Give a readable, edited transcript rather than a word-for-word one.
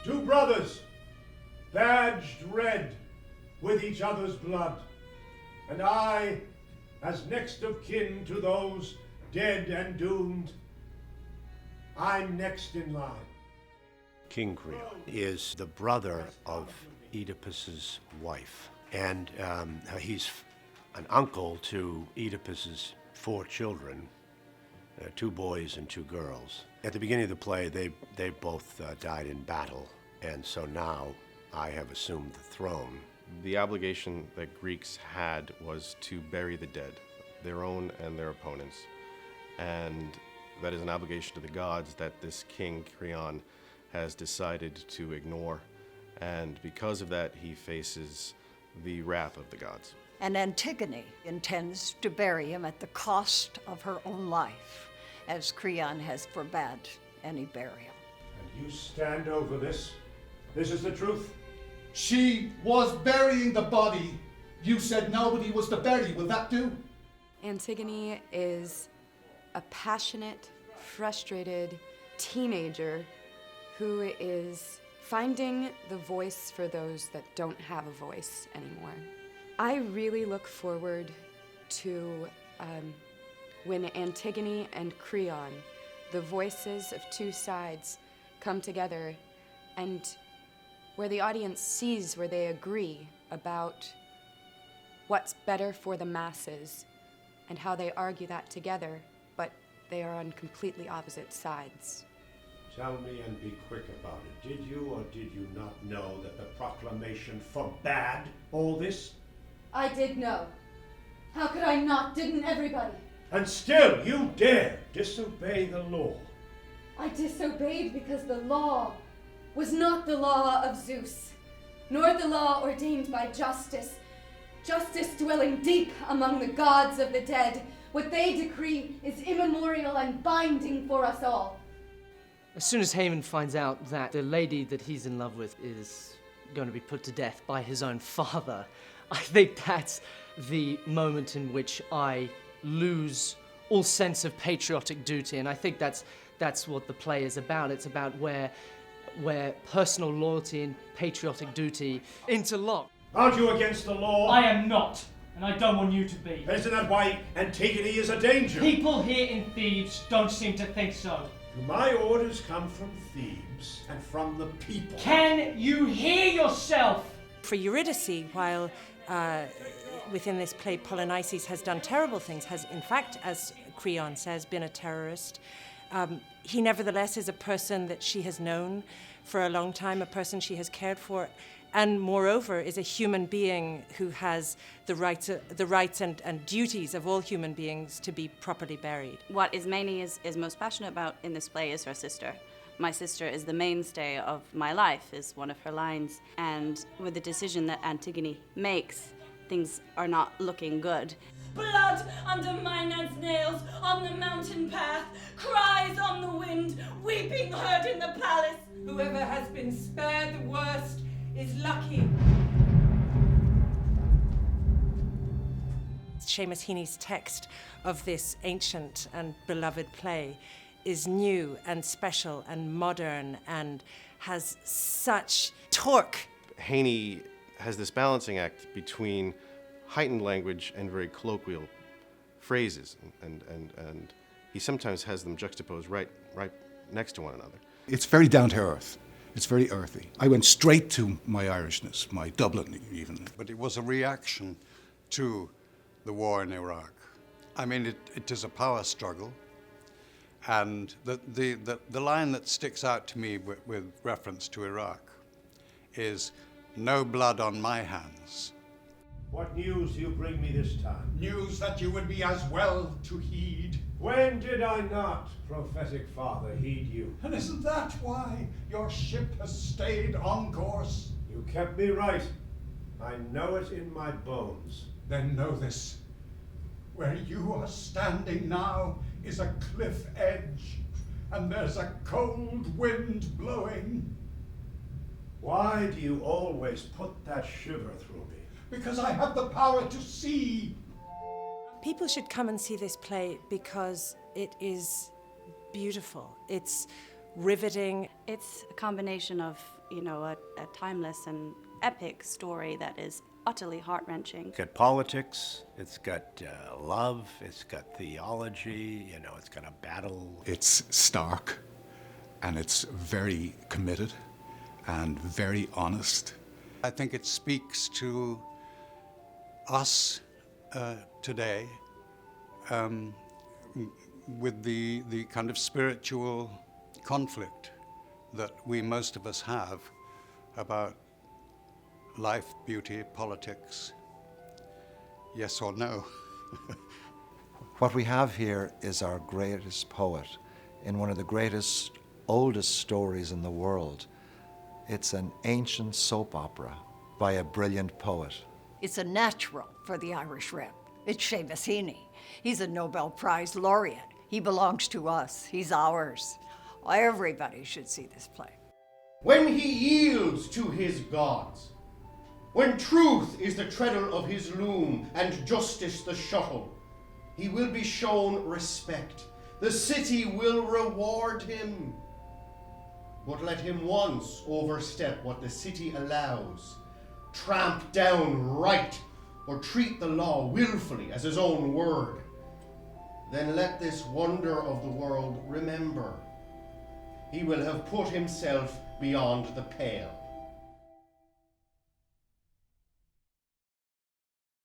Two brothers, badged red with each other's blood, and I, as next of kin to those dead and doomed, I'm next in line. King Creon is the brother of Oedipus's wife, and he's an uncle to Oedipus's 4 children, 2 boys and 2 girls. At the beginning of the play, they both died in battle, and so now I have assumed the throne. The obligation that Greeks had was to bury the dead, their own and their opponents, and that is an obligation to the gods that this king, Creon, has decided to ignore, and because of that, he faces the wrath of the gods. And Antigone intends to bury him at the cost of her own life, as Creon has forbade any burial. And you stand over this? This is the truth? She was burying the body. You said nobody was to bury. Will that do? Antigone is a passionate, frustrated teenager who is finding the voice for those that don't have a voice anymore. I really look forward to when Antigone and Creon, the voices of 2 sides, come together, and where the audience sees where they agree about what's better for the masses and how they argue that together, but they are on completely opposite sides. Tell me and be quick about it. Did you or did you not know that the proclamation forbade all this? I did know. How could I not? Didn't everybody? And still you dare disobey the law. I disobeyed because the law was not the law of Zeus, nor the law ordained by justice. Justice dwelling deep among the gods of the dead. What they decree is immemorial and binding for us all. As soon as Haman finds out that the lady that he's in love with is going to be put to death by his own father, I think that's the moment in which I lose all sense of patriotic duty, and I think that's what the play is about. It's about where personal loyalty and patriotic duty interlock. Aren't you against the law? I am not, and I don't want you to be. Isn't that why Antigone is a danger? People here in Thebes don't seem to think so. Do my orders come from Thebes and from the people? Can you hear yourself? For Eurydice, while within this play Polynices has done terrible things, has in fact, as Creon says, been a terrorist, he nevertheless is a person that she has known for a long time, a person she has cared for, and moreover is a human being who has the rights and duties of all human beings to be properly buried. What Ismene is most passionate about in this play is her sister. My sister is the mainstay of my life, is one of her lines. And with the decision that Antigone makes, things are not looking good. Blood under Maenad's nails, on the mountain path, cries on the wind, weeping heard in the palace. Whoever has been spared the worst is lucky. Seamus Heaney's text of this ancient and beloved play is new and special and modern and has such torque. Heaney has this balancing act between heightened language and very colloquial phrases, and he sometimes has them juxtaposed right next to one another. It's very down to earth. It's very earthy. I went straight to my Irishness, my Dublin even. But it was a reaction to the war in Iraq. I mean, it is a power struggle. And the line that sticks out to me with reference to Iraq is, "No blood on my hands." What news do you bring me this time? News that you would be as well to heed. When did I not, prophetic father, heed you? And isn't that why your ship has stayed on course? You kept me right. I know it in my bones. Then know this. Where you are standing now is a cliff edge, and there's a cold wind blowing. Why do you always put that shiver through me? Because I have the power to see. People should come and see this play because it is beautiful. It's riveting. It's a combination of a timeless and epic story that is utterly heart-wrenching. It's got politics, it's got love, it's got theology, it's got a battle. It's stark, and it's very committed and very honest. I think it speaks to us today with the kind of spiritual conflict that most of us have about life, beauty, politics, yes or no. What we have here is our greatest poet in one of the greatest, oldest stories in the world. It's an ancient soap opera by a brilliant poet. It's a natural for the Irish Rep. It's Seamus Heaney. He's a Nobel Prize laureate. He belongs to us. He's ours. Everybody should see this play. When he yields to his gods, when truth is the treadle of his loom and justice the shuttle, he will be shown respect. The city will reward him. But let him once overstep what the city allows, tramp down right, or treat the law willfully as his own word. Then let this wonder of the world remember, he will have put himself beyond the pale.